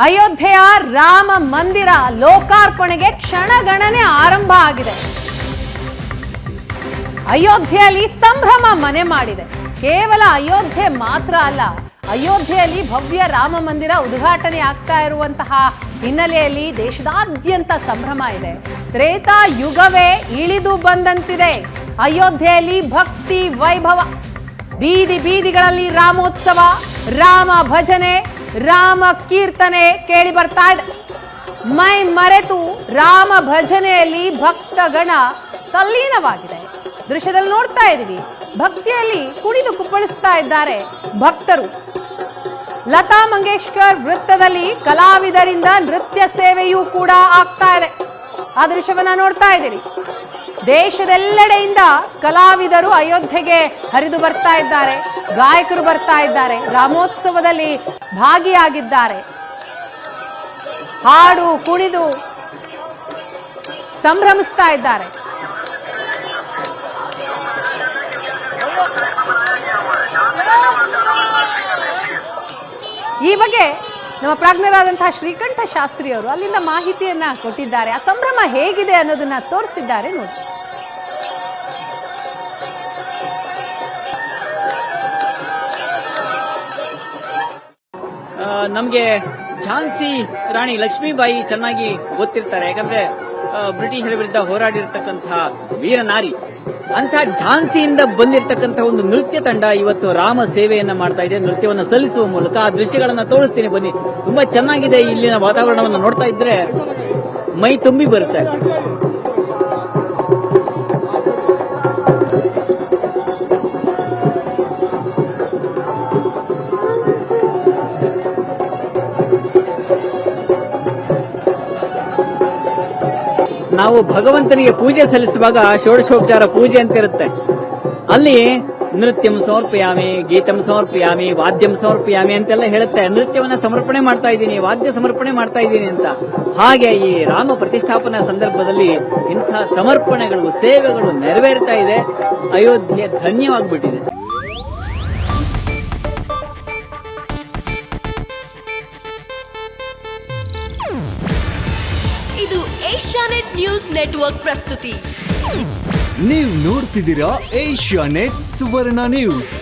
ಅಯೋಧ್ಯೆಯ ರಾಮ ಮಂದಿರ ಲೋಕಾರ್ಪಣೆಗೆ ಕ್ಷಣಗಣನೆ ಆರಂಭ ಆಗಿದೆ. ಅಯೋಧ್ಯೆಯಲ್ಲಿ ಸಂಭ್ರಮ ಮನೆ ಮಾಡಿದೆ. ಕೇವಲ ಅಯೋಧ್ಯೆ ಮಾತ್ರ ಅಲ್ಲ, ಅಯೋಧ್ಯೆಯಲ್ಲಿ ಭವ್ಯ ರಾಮ ಮಂದಿರ ಉದ್ಘಾಟನೆ ಆಗ್ತಾ ಇರುವಂತಹ ಹಿನ್ನೆಲೆಯಲ್ಲಿ ದೇಶದಾದ್ಯಂತ ಸಂಭ್ರಮ ಇದೆ. ತ್ರೇತಾ ಯುಗವೇ ಇಳಿದು ಬಂದಂತಿದೆ. ಅಯೋಧ್ಯೆಯಲ್ಲಿ ಭಕ್ತಿ ವೈಭವ, ಬೀದಿ ಬೀದಿಗಳಲ್ಲಿ ರಾಮೋತ್ಸವ, ರಾಮ ಭಜನೆ, ರಾಮ ಕೀರ್ತನೆ ಕೇಳಿ ಬರ್ತಾ ಇದೆ. ಮೈ ಮರೆತು ರಾಮ ಭಜನೆಯಲ್ಲಿ ಭಕ್ತಗಣ ತಲ್ಲೀನವಾಗಿದೆ. ದೃಶ್ಯದಲ್ಲಿ ನೋಡ್ತಾ ಇದ್ದೀವಿ, ಭಕ್ತಿಯಲ್ಲಿ ಕುಣಿದು ಕುಪ್ಪಳಿಸ್ತಾ ಇದ್ದಾರೆ ಭಕ್ತರು. ಲತಾ ಮಂಗೇಶ್ಕರ್ ವೃತ್ತದಲ್ಲಿ ಕಲಾವಿದರಿಂದ ನೃತ್ಯ ಸೇವೆಯೂ ಕೂಡ ಆಗ್ತಾ ಇದೆ. ಆ ದೃಶ್ಯವನ್ನ ನೋಡ್ತಾ ಇದ್ದೀರಿ. ದೇಶದೆಲ್ಲೆಡೆಯಿಂದ ಕಲಾವಿದರು ಅಯೋಧ್ಯೆಗೆ ಹರಿದು ಬರ್ತಾ ಇದ್ದಾರೆ, ಗಾಯಕರು ಬರ್ತಾ ಇದ್ದಾರೆ, ರಾಮೋತ್ಸವದಲ್ಲಿ ಭಾಗಿಯಾಗಿದ್ದಾರೆ. ಹಾಡು ಕುಣಿದು ಸಂಭ್ರಮಿಸ್ತಾ ಇದ್ದಾರೆ. ಈ ಬಗ್ಗೆ ನಮ್ಮ ಪ್ರಾಜ್ಞರಾದಂತಹ ಶ್ರೀಕಂಠ ಶಾಸ್ತ್ರಿ ಅವರು ಅಲ್ಲಿಂದ ಮಾಹಿತಿಯನ್ನ ಕೊಟ್ಟಿದ್ದಾರೆ. ಆ ಸಂಭ್ರಮ ಹೇಗಿದೆ ಅನ್ನೋದನ್ನ ತೋರಿಸಿದ್ದಾರೆ ನೋಡಿ. ನಮ್ಗೆ ಝಾನ್ಸಿ ರಾಣಿ ಲಕ್ಷ್ಮೀಬಾಯಿ ಚೆನ್ನಾಗಿ ಗೊತ್ತಿರ್ತಾರೆ. ಯಾಕಂದ್ರೆ ಬ್ರಿಟಿಷರ ವಿರುದ್ಧ ಹೋರಾಡಿರ್ತಕ್ಕಂತಹ ವೀರ ನಾರಿ. ಅಂತ ಝಾನ್ಸಿಯಿಂದ ಬಂದಿರತಕ್ಕಂತಹ ಒಂದು ನೃತ್ಯ ತಂಡ ಇವತ್ತು ರಾಮ ಸೇವೆಯನ್ನ ಮಾಡ್ತಾ ಇದೆ. ನೃತ್ಯವನ್ನು ಸಲ್ಲಿಸುವ ಮೂಲಕ ಆ ದೃಶ್ಯಗಳನ್ನ ತೋರಿಸ್ತೀನಿ ಬನ್ನಿ. ತುಂಬಾ ಚೆನ್ನಾಗಿದೆ. ಇಲ್ಲಿನ ವಾತಾವರಣವನ್ನು ನೋಡ್ತಾ ಇದ್ರೆ ಮೈ ತುಂಬಿ ಬರುತ್ತೆ. ನಾವು ಭಗವಂತನಿಗೆ ಪೂಜೆ ಸಲ್ಲಿಸುವಾಗ ಷೋಡಶೋಪಚಾರ ಪೂಜೆ ಅಂತ ಇರುತ್ತೆ. ಅಲ್ಲಿ ನೃತ್ಯಂ ಸಮರ್ಪಯಾಮಿ, ಗೀತಂ ಸಮರ್ಪಯಾಮಿ, ವಾದ್ಯಂ ಸಮರ್ಪಯಾಮಿ ಅಂತೆಲ್ಲ ಹೇಳುತ್ತೆ. ನೃತ್ಯವನ್ನ ಸಮರ್ಪಣೆ ಮಾಡ್ತಾ ಇದ್ದೀನಿ, ವಾದ್ಯ ಸಮರ್ಪಣೆ ಮಾಡ್ತಾ ಇದ್ದೀನಿ ಅಂತ. ಹಾಗೆ ಈ ರಾಮ ಪ್ರತಿಷ್ಠಾಪನಾ ಸಂದರ್ಭದಲ್ಲಿ ಇಂಥ ಸಮರ್ಪಣೆಗಳು, ಸೇವೆಗಳು ನೆರವೇರ್ತಾ ಇದೆ. ಅಯೋಧ್ಯೆ ಧನ್ಯವಾಗ್ಬಿಟ್ಟಿದೆ. ಇದು ಏಷ್ಯಾನೆಟ್ ನ್ಯೂಸ್ ನೆಟ್ವರ್ಕ್ ಪ್ರಸ್ತುತಿ. ನೀವು ನೋಡ್ತಿದ್ದೀರಾ ಏಷ್ಯಾನೆಟ್ ಸುವರ್ಣ ನ್ಯೂಸ್.